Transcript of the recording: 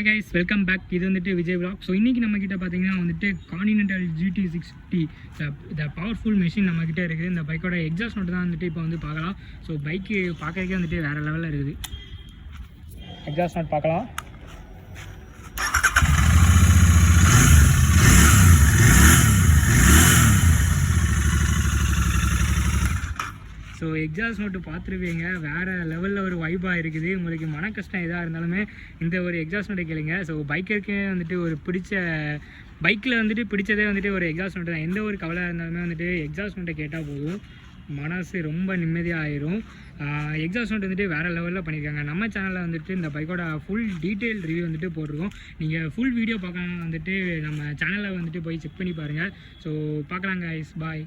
Hi guys, welcome back. இது வந்துட்டு Vijay vlog. So இன்றைக்கி நம்மக்கிட்ட பார்த்தீங்கன்னா வந்துட்டு கான்டினென்டல் GT650 இந்த பவர்ஃபுல் மெஷின் நம்மக்கிட்ட இருக்குது. இந்த பைக்கோட எக்ஸாஸ்ட் நோட்டு தான் வந்துட்டு இப்போ வந்து பார்க்கலாம். ஸோ பைக்கு பார்க்கறதுக்கே வந்துட்டு வேறு லெவலில் இருக்குது. எக்ஸாஸ்ட் நோட் பார்க்கலாம். ஸோ எக்ஸாஸ்ட் நோட்டு பார்த்துருப்பீங்க, வேறு லெவலில் ஒரு வைப்பாக இருக்குது. உங்களுக்கு மன கஷ்டம் எதாக இருந்தாலுமே இந்த ஒரு எக்ஸாஸ்ட் நோட்டை கேளுங்க. ஸோ பைக்கருக்கு வந்துட்டு ஒரு பைக்கில் வந்துட்டு பிடிச்சதே வந்துட்டு ஒரு எக்ஸாஸ்ட் நோட்டு தான். எந்த ஒரு கவலையாக இருந்தாலுமே வந்துட்டு எக்ஸாஸ்ட் நோட்டை கேட்டால் போதும், மனசு ரொம்ப நிம்மதியாக ஆயிரும். எக்ஸாஸ்ட் நோட் வந்துட்டு வேறு லெவலில் பண்ணியிருக்காங்க. நம்ம சேனலில் வந்துட்டு இந்த பைக்கோட ஃபுல் டீட்டெயில் ரிவ்யூ வந்துட்டு போட்டிருக்கோம். நீங்கள் ஃபுல் வீடியோ பார்க்கலாம் வந்துட்டு நம்ம சேனலில் வந்துட்டு போய் செக் பண்ணி பாருங்கள். ஸோ பார்க்கலாங்க guys, பாய்.